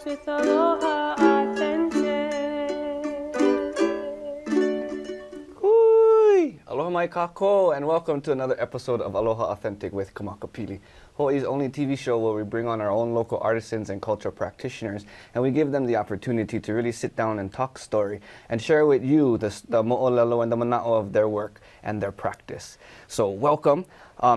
starts with Aloha Authentic. Hui! Aloha mai kako, and welcome to another episode of Aloha Authentic with Kamakapili, Hawaii's only TV show where we bring on our own local artisans and cultural practitioners, and we give them the opportunity to really sit down and talk story and share with you the mo'olelo and the mana'o of their work and their practice. So welcome.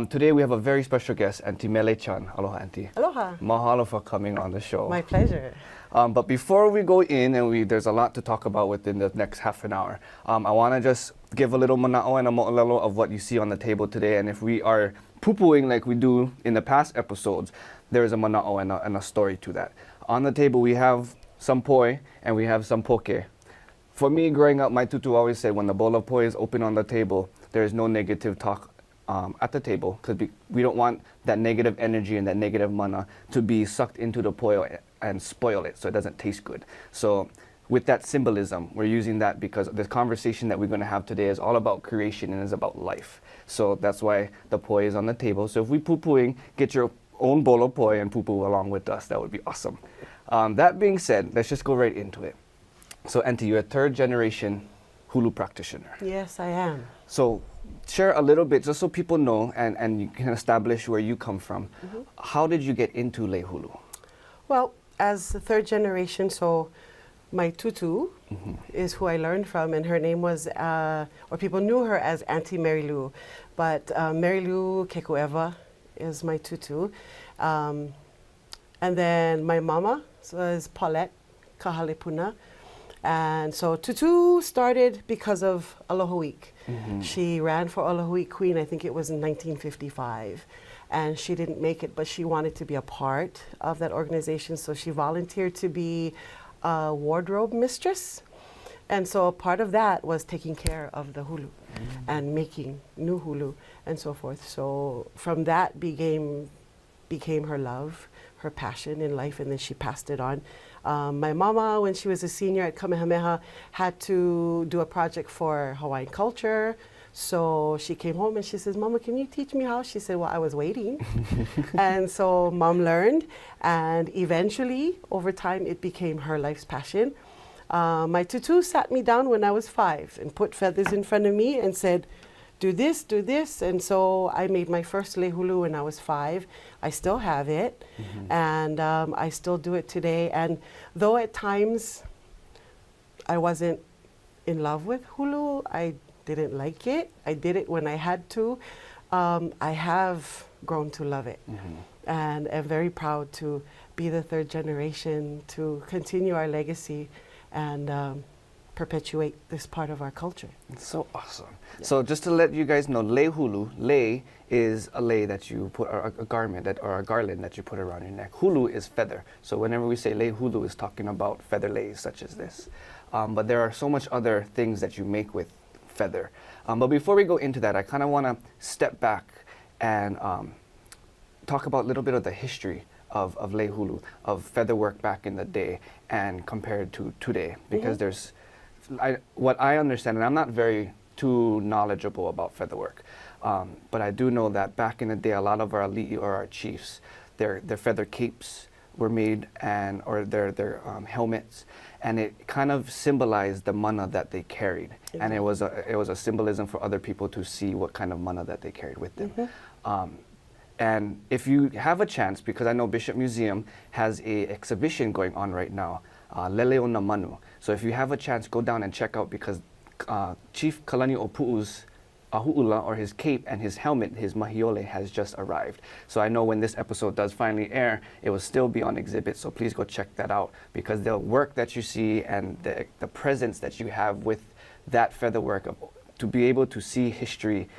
Today we have a very special guest, Auntie Mele Chun. Aloha, Auntie. Aloha. Mahalo for coming on the show. My pleasure. But before we go in, and there's a lot to talk about within the next half an hour, I want to just give a little mana'o and a mo'olelo of what you see on the table today. And if we are poo-pooing like we do in the past episodes, there is a mana'o and a story to that. On the table, we have some poi and we have some poke. For me, growing up, my tutu always said when the bowl of poi is open on the table, there is no negative talk at the table, because we don't want that negative energy and that negative mana to be sucked into the poi and spoil it so it doesn't taste good. So with that symbolism, we're using that because the conversation that we're going to have today is all about creation and is about life. So that's why the poi is on the table. So if we poo-pooing, get your own bowl of poi and poo-poo along with us. That would be awesome. That being said, let's just go right into it. So Auntie, you're a third generation Hulu practitioner. Yes, I am. So share a little bit, just so people know and you can establish where you come from. Mm-hmm. How did you get into lei hulu? Well, as the third generation, so my tutu is who I learned from, and her name was, or people knew her as Auntie Mary Lou, but Mary Lou Kekueva is my tutu. And then my mama was Paulette Kahalepuna. And so tutu started because of Aloha Week. She ran for Aloha Week Queen, I think it was in 1955. And she didn't make it, but she wanted to be a part of that organization. So she volunteered to be a wardrobe mistress. And so part of that was taking care of the hulu and making new hulu and so forth. So from that became her love, her passion in life, and then she passed it on. My mama, when she was a senior at Kamehameha, had to do a project for Hawaiian culture. So she came home and she says, Mama, can you teach me how? She said, well, I was waiting. And so Mom learned, and eventually, over time, it became her life's passion. My tutu sat me down when I was 5 and put feathers in front of me and said, do this, do this. And so I made my first lei hulu when I was 5. I still have it, and I still do it today. And though at times I wasn't in love with hulu, I didn't like it, I did it when I had to, I have grown to love it. And I'm very proud to be the third generation to continue our legacy and perpetuate this part of our culture. It's so awesome. Yeah. So just to let you guys know, lei hulu, lei is a lei that you put, or a garment that, or a garland that you put around your neck. Hulu is feather. So whenever we say lei hulu, is talking about feather leis such as this. But there are so much other things that you make with feather. But before we go into that, I kind of want to step back and talk about a little bit of the history of lei hulu, of feather work back in the day and compared to today, because there's what I understand, and I'm not very too knowledgeable about feather work, but I do know that back in the day, a lot of our ali'i, or our chiefs, their feather capes were made, and or their helmets, and it kind of symbolized the mana that they carried, and it was a symbolism for other people to see what kind of mana that they carried with them. And if you have a chance, because I know Bishop Museum has a exhibition going on right now, Lele o na Manu. So if you have a chance, go down and check out, because Chief Kalani Opu'u's ahu'ula, or his cape and his helmet, his mahiole, has just arrived. So I know when this episode does finally air, it will still be on exhibit, so please go check that out, because the work that you see and the presence that you have with that feather work, to be able to see history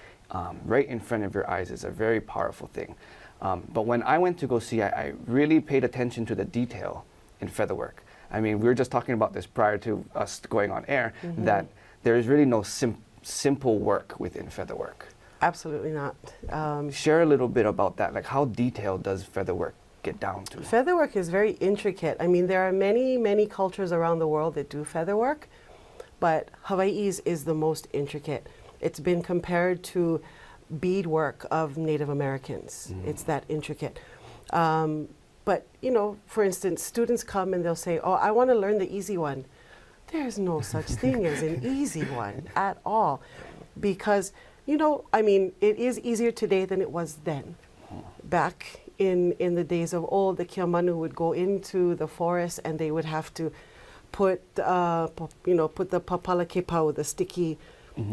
right in front of your eyes, is a very powerful thing. But when I went to go see, I really paid attention to the detail in feather work. I mean, we were just talking about this prior to us going on air, that there is really no simple work within feather work. Absolutely not. Share a little bit about that. Like, how detailed does feather work get down to? Feather work is very intricate. I mean, there are many, many cultures around the world that do feather work, but Hawaii's is the most intricate. It's been compared to beadwork of Native Americans. It's that intricate. But, you know, for instance, students come and they'll say, oh, I want to learn the easy one. There's no such thing as an easy one at all. Because, you know, I mean, it is easier today than it was then. Back in the days of old, the Kiamanu would go into the forest and they would have to put, put the papalakepau, the sticky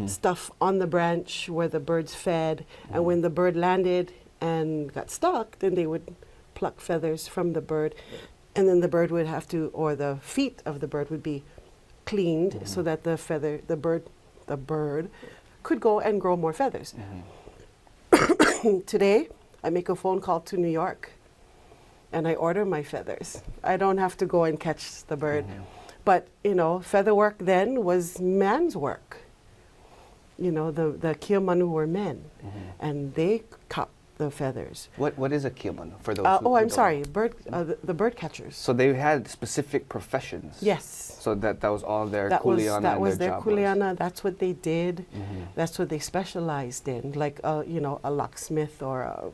stuff on the branch where the birds fed. And when the bird landed and got stuck, then they would pluck feathers from the bird. And then the bird would have to, or the feet of the bird would be cleaned so that the bird could go and grow more feathers. Today, I make a phone call to New York and I order my feathers. I don't have to go and catch the bird. But, you know, feather work then was man's work. You know, the Kiamanu were men and they cut the feathers. What is a Kiamanu for those Oh, I'm don't sorry, know? the bird catchers. So they had specific professions. Yes. So that was all their That was kuleana. their job kuleana. That's what they did. That's what they specialized in, like you know, a locksmith or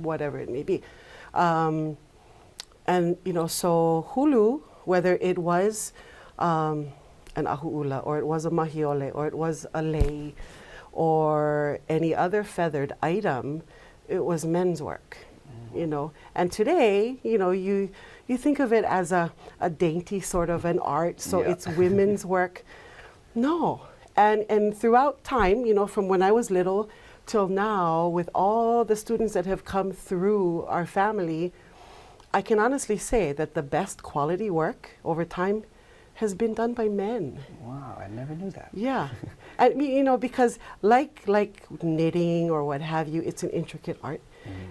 whatever it may be. And you know, so hulu, whether it was an ahu'ula or it was a mahiole or it was a lei or any other feathered item, it was men's work. You know, and today, you know, you think of it as a dainty sort of an art, so it's women's work. No, and throughout time, you know, from when I was little till now, with all the students that have come through our family, I can honestly say that the best quality work over time has been done by men. Wow, I never knew that. Yeah, I mean, you know, because like knitting or what have you, it's an intricate art.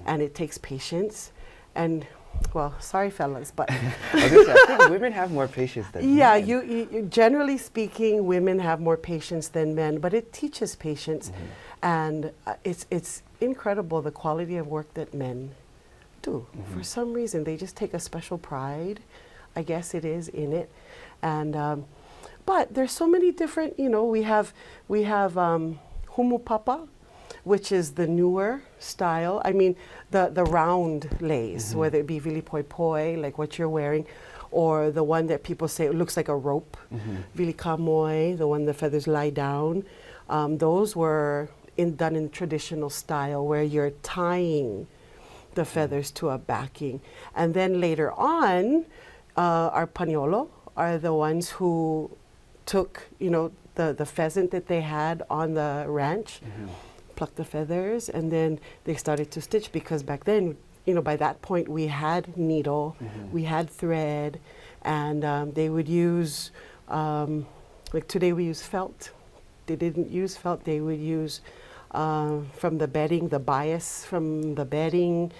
And it takes patience, and well, sorry fellas, but I was gonna say, I think women have more patience than men. you generally speaking, women have more patience than men, but it teaches patience, and it's incredible the quality of work that men do. For some reason, they just take a special pride, I guess it is, in it, and but there's so many different. You know, we have humupapa, which is the newer style. I mean, the round lace, whether it be vili poi poi, like what you're wearing, or the one that people say it looks like a rope, vili kamoi, the one the feathers lie down. Those were done in traditional style where you're tying the feathers to a backing. And then later on, our paniolo are the ones who took, you know, the pheasant that they had on the ranch, plucked the feathers, and then they started to stitch, because back then, you know, by that point we had needle, we had thread, and they would use, like today we use felt. They didn't use felt, they would use from the bedding, the bias from the bedding,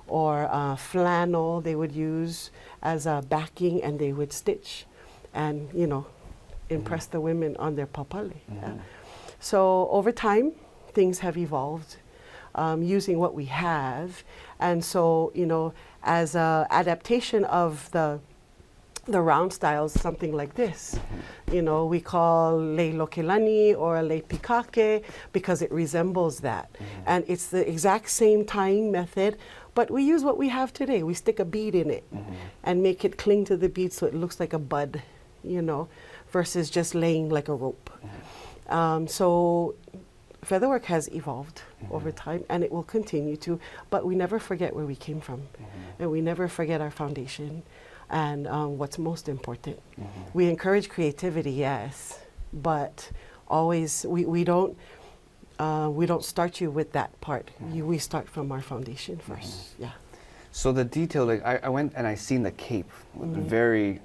or flannel they would use as a backing, and they would stitch and, you know, impress the women on their papale. So over time, things have evolved using what we have, and so, you know, as a adaptation of the round styles, something like this, you know, we call lei lokelani or lei pikake because it resembles that, and it's the exact same tying method, but we use what we have today. We stick a bead in it and make it cling to the bead so it looks like a bud, you know, versus just laying like a rope. So featherwork has evolved over time, and it will continue to, but we never forget where we came from, and we never forget our foundation and what's most important. We encourage creativity, yes, but always we don't start you with that part. We start from our foundation first. Yeah. So the detail, like I went and I seen the cape, very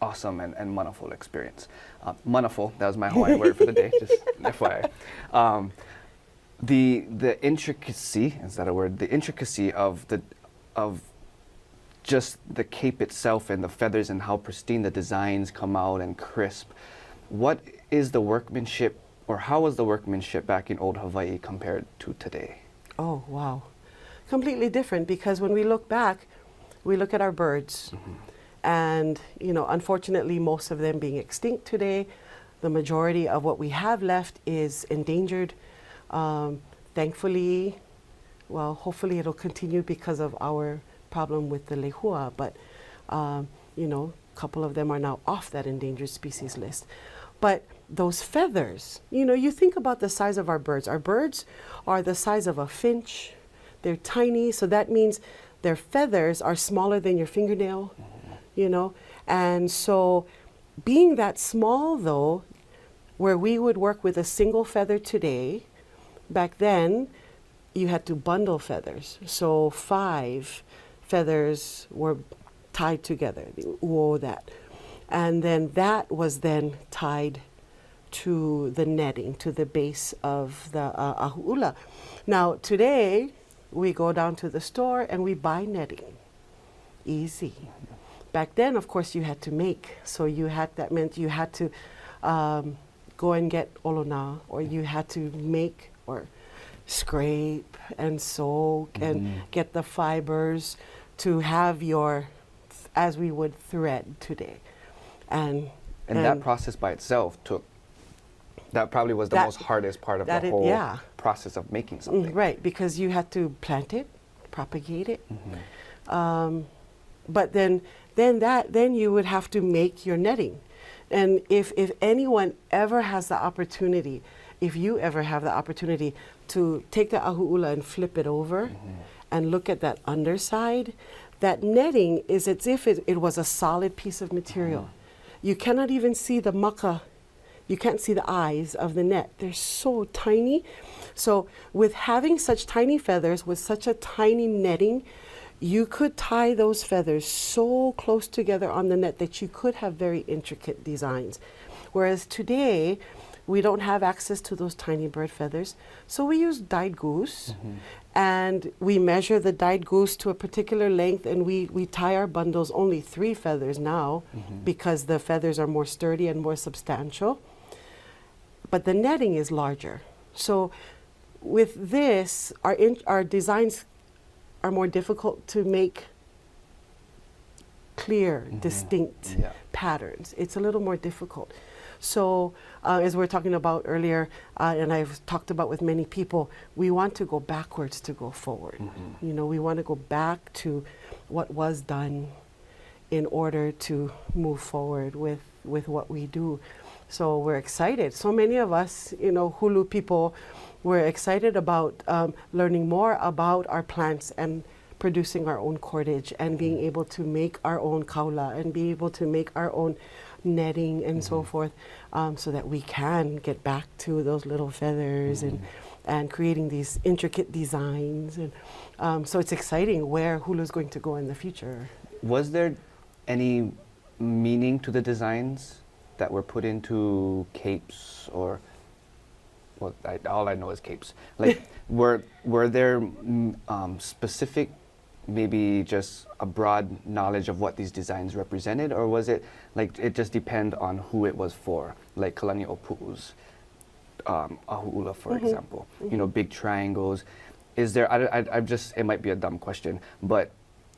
awesome and manaful experience. Manaful, that was my Hawaiian word for the day, just FYI. The intricacy, is that a word? The intricacy of just the cape itself and the feathers and how pristine the designs come out and crisp. What is the workmanship, or how was the workmanship back in old Hawaii compared to today? Oh, wow. Completely different, because when we look back, we look at our birds. And, you know, unfortunately, most of them being extinct today, the majority of what we have left is endangered. Thankfully, well, hopefully it'll continue because of our problem with the lehua, but you know, a couple of them are now off that endangered species list. But those feathers, you know, you think about the size of our birds. Our birds are the size of a finch. They're tiny, so that means their feathers are smaller than your fingernail, you know. And so being that small, though, where we would work with a single feather today, back then you had to bundle feathers. So 5 feathers were tied together, the uo that. And then that was then tied to the netting, to the base of the ahu'ula. Now today, we go down to the store and we buy netting. Easy. Back then, of course, you had to make. So that meant you had to go and get olona, or you had to make or scrape and soak and get the fibers to have your, as we would thread today. And that process by itself that probably was the most hardest part of the whole process of making something. Right, because you had to plant it, propagate it. But then you would have to make your netting. And if anyone ever has the opportunity, if you ever have the opportunity to take the ahu'ula and flip it over and look at that underside, that netting is as if it was a solid piece of material. You cannot even see the maka. You can't see the eyes of the net. They're so tiny. So with having such tiny feathers, with such a tiny netting, you could tie those feathers so close together on the net that you could have very intricate designs. Whereas today, we don't have access to those tiny bird feathers. So we use dyed goose, and we measure the dyed goose to a particular length, and we tie our bundles only 3 feathers now because the feathers are more sturdy and more substantial. But the netting is larger. So with this, our designs are more difficult to make clear, distinct patterns. It's a little more difficult. So as we were talking about earlier, and I've talked about with many people, we want to go backwards to go forward. You know, we want to go back to what was done in order to move forward with what we do. So we're excited. So many of us, you know, Hulu people, we're excited about learning more about our plants and producing our own cordage and being able to make our own kaula and be able to make our own netting and so forth, so that we can get back to those little feathers and creating these intricate designs. And so it's exciting where Hulu's going to go in the future. Was there any meaning to the designs that were put into capes, or well, all I know is capes. Like, were there specific, maybe just a broad knowledge of what these designs represented, or was it like it just depend on who it was for? Like Kalani Opu'u's ahu'ula, for example. You know, big triangles. Is there? I just, it might be a dumb question, but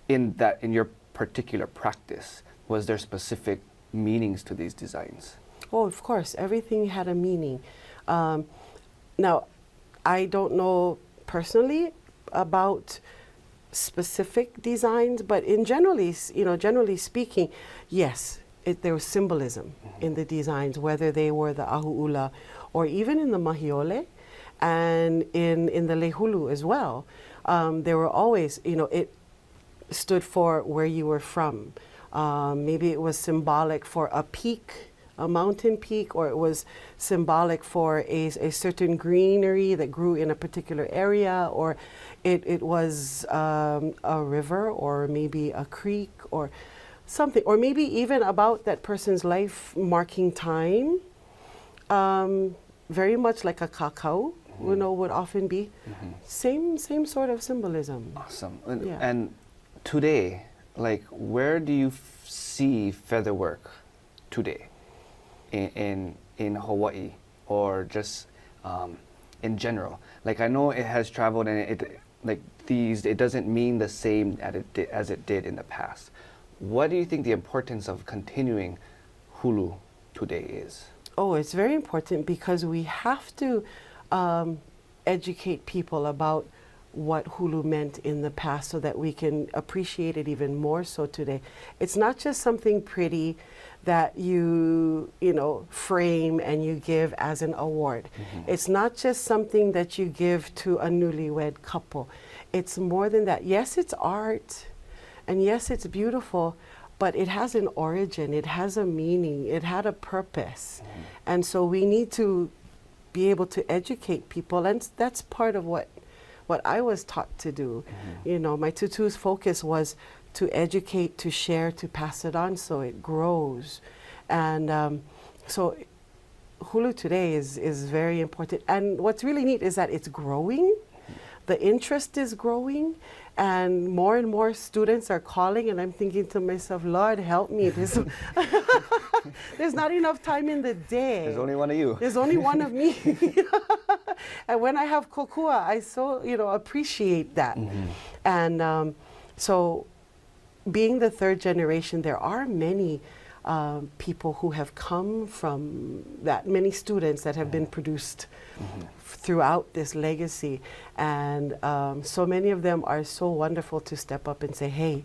in your particular practice, was there specific meanings to these designs? Oh, of course, everything had a meaning. Now, I don't know personally about specific designs, but generally speaking, yes, there was symbolism in the designs, whether they were the ahu'ula or even in the mahiole and in the lehulu as well. There were always, it stood for where you were from. Maybe it was symbolic for a peak, a mountain peak, or it was symbolic for a certain greenery that grew in a particular area, or it was a river, or maybe a creek, or something, or maybe even about that person's life marking time. Very much like a kakao, would often be. Same sort of symbolism. Awesome. And today, like, where do you see featherwork today in Hawaii, or just in general? Like, I know it has traveled, and it doesn't mean the same as it did in the past. What do you think the importance of continuing Hulu today is? Oh, it's very important because we have to educate people about what hulu meant in the past so that we can appreciate it even more so today. It's not just something pretty that you know, frame and you give as an award. It's not just something that you give to a newlywed couple. It's more than that. Yes, it's art, and yes, it's beautiful, but it has an origin, it has a meaning, it had a purpose. And so we need to be able to educate people, and that's part of what I was taught to do. You know, my tutu's focus was to educate, to share, to pass it on so it grows. And so hulu today is very important. And what's really neat is that it's growing. The interest is growing, and more students are calling, and I'm thinking to myself, Lord, help me. There's not enough time in the day. There's only one of you. There's only one of me. And when I have kokua, I so, you know, appreciate that. And so being the third generation, there are many people who have come from that, many students that have been produced throughout this legacy. And so many of them are so wonderful to step up and say, hey,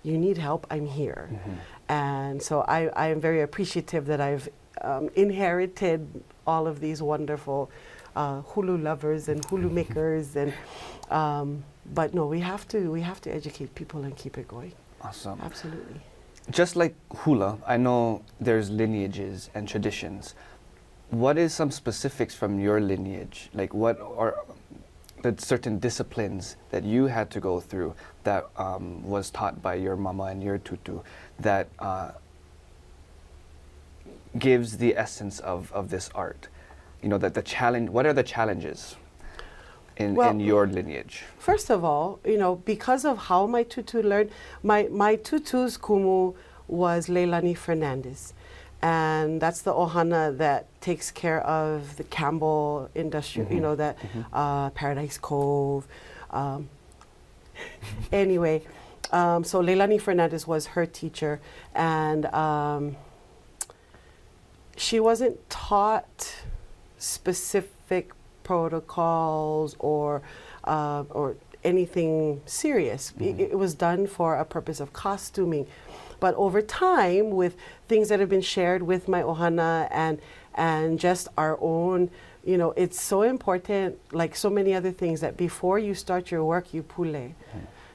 you need help, I'm here. And so I am very appreciative that I've inherited all of these wonderful hulu lovers and hulu makers. And but no, we have to educate people and keep it going. Awesome. Absolutely. Just like hula, I know there's lineages and traditions. What is some specifics from your lineage? Like what are the certain disciplines that you had to go through that was taught by your mama and your tutu that gives the essence of this art? You know, that the challenge, what are the challenges in your lineage? First of all, you know, because of how my tutu learned, my tutu's kumu was Leilani Fernandez. And that's the ohana that takes care of the Campbell industry, you know, that Paradise Cove. Anyway, so Leilani Fernandez was her teacher, and she wasn't taught specific protocols or anything serious. It was done for a purpose of costuming. But over time, with things that have been shared with my ohana and just our own, you know, it's so important, like so many other things, that before you start your work, you pule.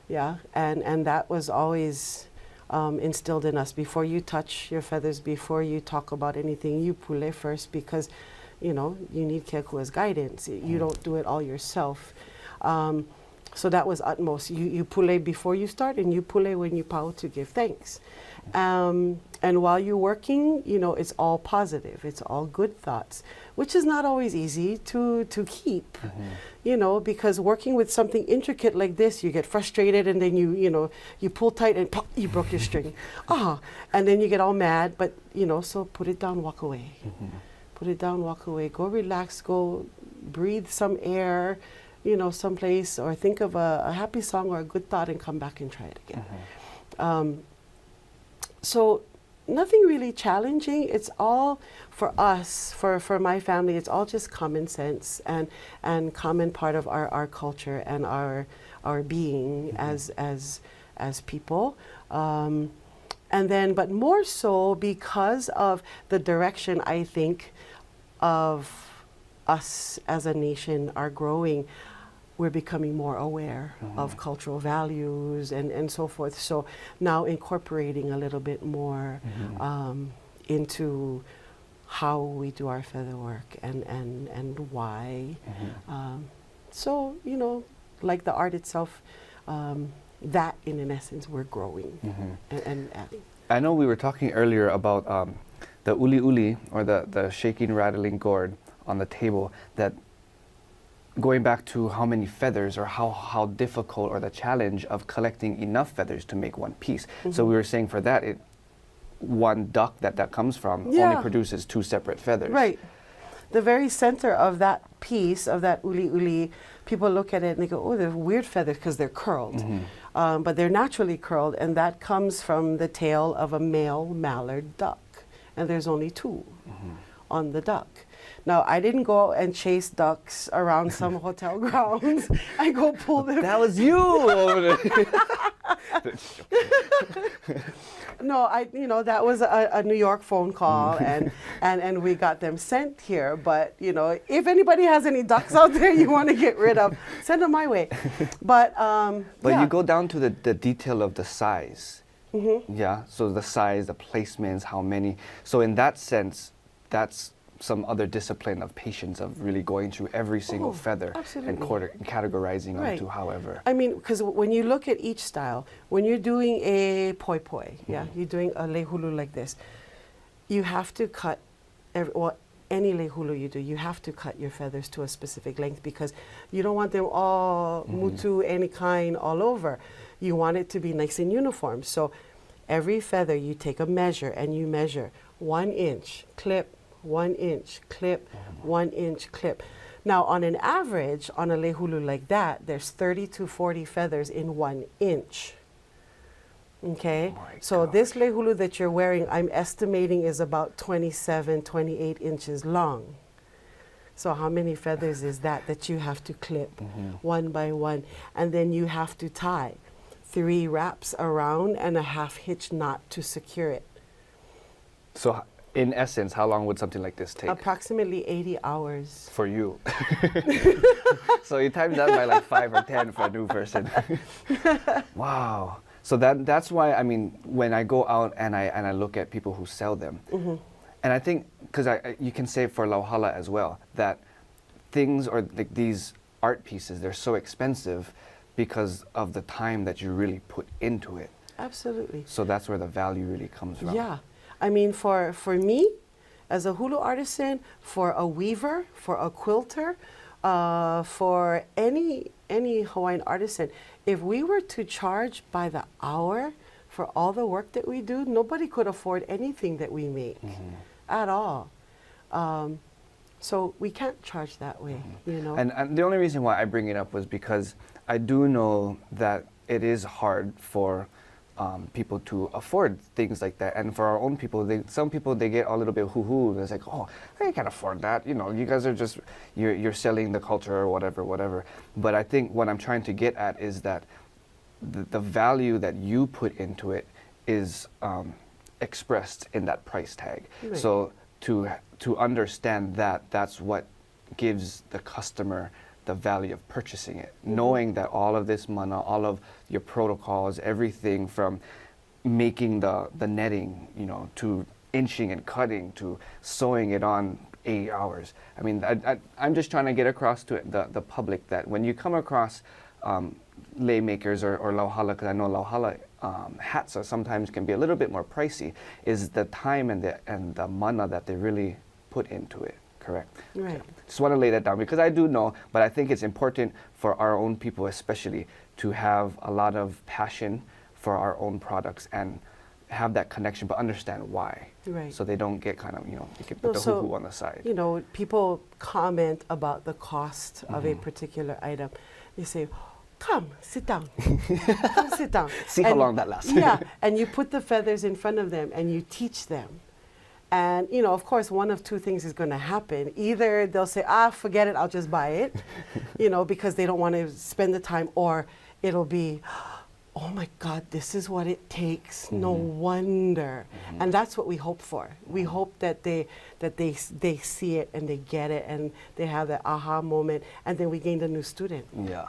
Yeah, and that was always instilled in us. Before you touch your feathers, before you talk about anything, you pule first, because, you know, you need Kekua's guidance. You don't do it all yourself. So that was utmost. You pule before you start, and you pule when you pau to give thanks. And while you're working, you know, it's all positive. It's all good thoughts, which is not always easy to keep, you know, because working with something intricate like this, you get frustrated, and then you pull tight and pop, you broke your string. And then you get all mad, but, you know, so put it down, walk away. Put it down, walk away. Go relax, go breathe some air, you know, someplace, or think of a happy song or a good thought and come back and try it again. So nothing really challenging. It's all, for us, for my family, it's all just common sense and common part of our culture and our being as people. And then, but more so because of the direction, I think, of us as a nation are growing, we're becoming more aware of cultural values and so forth. So now incorporating a little bit more into how we do our feather work and why. So, you know, like the art itself, that in essence we're growing and adding. I know we were talking earlier about the uli uli, or the shaking, rattling gourd on the table, that going back to how many feathers, or how difficult, or the challenge of collecting enough feathers to make one piece. So we were saying for that, one duck that comes from only produces 2 separate feathers. Right. The very center of that piece, of that uli uli, people look at it and they go, oh, they're weird feathers because they're curled. But they're naturally curled, and that comes from the tail of a male mallard duck. And there's only 2 on the duck. Now, I didn't go out and chase ducks around some hotel grounds. I go pull them. That was you over there. No, that was a New York phone call, and we got them sent here. But, if anybody has any ducks out there you want to get rid of, send them my way. But But yeah. you go down to the detail of the size. Yeah, so the size, the placements, how many. So in that sense, that's some other discipline of patience of really going through every single feather and categorizing Right. onto however. I mean, because when you look at each style, when you're doing a poi poi, you're doing a lei hulu like this, you have to cut, any lei hulu you do, you have to cut your feathers to a specific length because you don't want them all mutu any kind all over. You want it to be nice and uniform. So every feather you take a measure and you measure 1 inch, clip, 1 inch, clip, 1 inch, clip. Now, on an average, on a lei hulu like that, there's 30 to 40 feathers in 1 inch. Okay? So this lei hulu that you're wearing, I'm estimating is about 27, 28 inches long. So how many feathers is that you have to clip one by one? And then you have to tie 3 wraps around and a half hitch knot to secure it. So in essence, how long would something like this take? Approximately 80 hours. For you. So you times that by like 5 or 10 for a new person. Wow. So that's why, I mean, when I go out and I look at people who sell them, and I think, because you can say for Lauhala as well, that things or like these art pieces, they're so expensive because of the time that you really put into it. Absolutely. So that's where the value really comes from. Yeah. I mean, for me, as a hulu artisan, for a weaver, for a quilter, for any Hawaiian artisan, if we were to charge by the hour for all the work that we do, nobody could afford anything that we make at all. So we can't charge that way, And the only reason why I bring it up was because I do know that it is hard for people to afford things like that, and for our own people, some people they get a little bit hoo-hoo. It's like, oh, I can't afford that. You guys are just you're selling the culture or whatever. But I think what I'm trying to get at is that the value that you put into it is expressed in that price tag. Right. So to understand that, that's what gives the customer the value of purchasing it, knowing that all of this mana, all of your protocols, everything from making the netting, to inching and cutting, to sewing it on 8 hours. I mean, I'm just trying to get across to the public that when you come across lei makers or lauhala, because I know lauhala hats sometimes can be a little bit more pricey, is the time and the mana that they really put into it. Correct. Right. Okay. Just want to lay that down because I do know, but I think it's important for our own people especially to have a lot of passion for our own products and have that connection, but understand why. Right. So they don't get kind of, they can put the hoo-hoo on the side. People comment about the cost of a particular item. They say, come, sit down. Come, sit down. See how long that lasts. Yeah, and you put the feathers in front of them and you teach them. And, of course, one of two things is going to happen. Either they'll say, forget it, I'll just buy it, because they don't want to spend the time, or it'll be, oh my God, this is what it takes. No wonder. And that's what we hope for. We hope that they see it and they get it and they have that aha moment, and then we gained a new student. Yeah.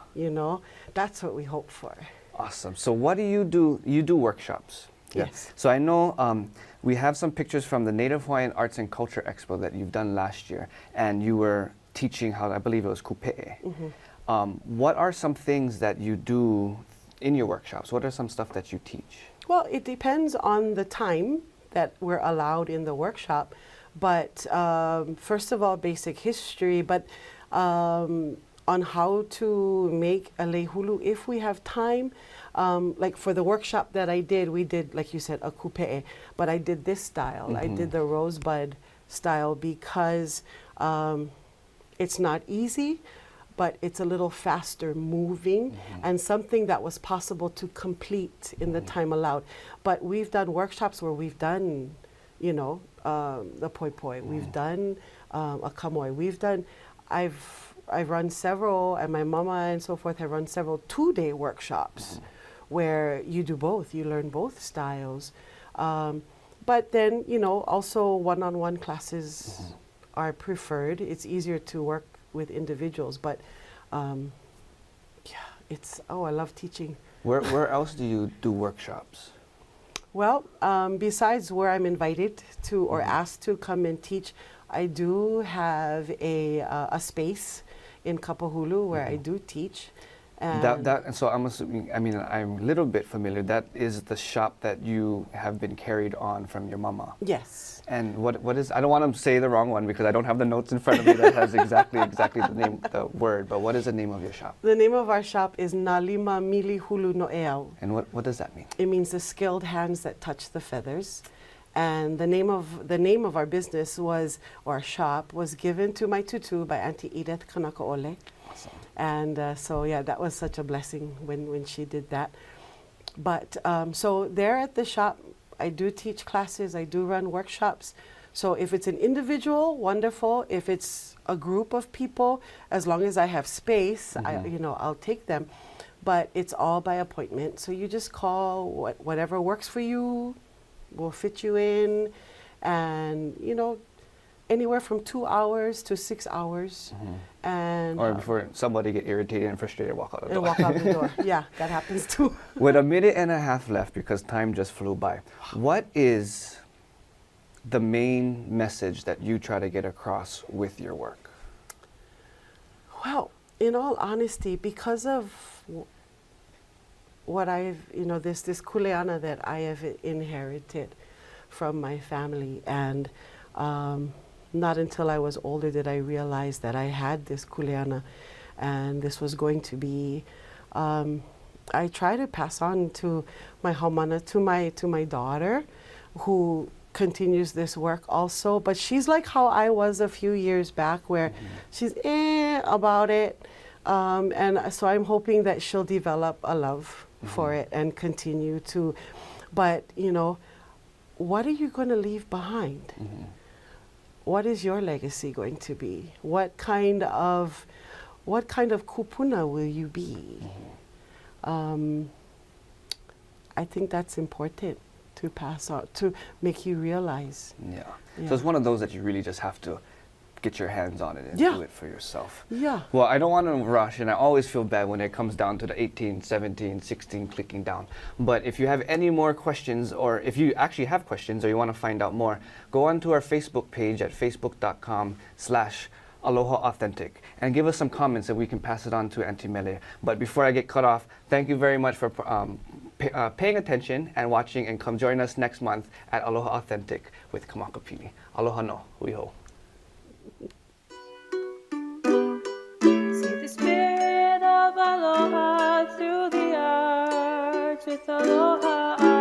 That's what we hope for. Awesome. So what do? You do workshops. Yeah. Yes. So I know we have some pictures from the Native Hawaiian Arts and Culture Expo that you've done last year, and you were teaching how, I believe it was kupe'e. What are some things that you do in your workshops? What are some stuff that you teach? Well, it depends on the time that we're allowed in the workshop, but first of all, basic history, but on how to make a lei hulu if we have time. Like for the workshop that I did, we did, like you said, a kupe'e, but I did this style. I did the rosebud style because it's not easy, but it's a little faster moving and something that was possible to complete in the time allowed. But we've done workshops where we've done, the poi poi. We've done a kamoy. I've run several, and my mama and so forth have run several 2-day workshops where you do both. You learn both styles. But then, also one-on-one classes are preferred. It's easier to work with individuals, but I love teaching. Where else do you do workshops? Well, besides where I'm invited to or asked to come and teach, I do have a space in Kapahulu where I do teach. And So I'm assuming, I'm a little bit familiar. That is the shop that you have been carried on from your mama. yes. And what is, I don't want to say the wrong one because I don't have the notes in front of me that has exactly the word, but what is the name of your shop? The name of our shop is Nalima Mili Hulu no Eau. And what does that mean? It means the skilled hands that touch the feathers. And the name of our business or our shop was given to my tutu by Auntie Edith Kanakaole. Awesome. And that was such a blessing when she did that. But so there at the shop, I do teach classes, I do run workshops. So if it's an individual, wonderful. If it's a group of people, as long as I have space, I'll take them. But it's all by appointment. So you just call whatever works for you, will fit you in, and anywhere from 2 hours to 6 hours. And Or before somebody get irritated and frustrated, walk out the door. and walk out the door. Yeah, that happens too. With 1.5 minutes left, because time just flew by, what is the main message that you try to get across with your work? Well, in all honesty, because of what I've, this kuleana that I have inherited from my family, and not until I was older did I realize that I had this kuleana, and this was going to be. I try to pass on to my haumana, to my daughter, who continues this work also. But she's like how I was a few years back, where she's about it, and so I'm hoping that she'll develop a love for it and continue to. But what are you going to leave behind? What is your legacy going to be? What kind of kupuna will you be? I think that's important to pass on, to make you realize. Yeah. So it's one of those that you really just have to get your hands on it and do it for yourself. Yeah. Well, I don't want to rush, and I always feel bad when it comes down to the 18, 17, 16 clicking down. But if you have any more questions, or if you actually have questions or you want to find out more, go onto our Facebook page at facebook.com/Aloha Authentic and give us some comments and we can pass it on to Auntie Mele. But before I get cut off, thank you very much for paying attention and watching, and come join us next month at Aloha Authentic with Kamakapini. Aloha no, hui hou. See the spirit of aloha through the arts with aloha.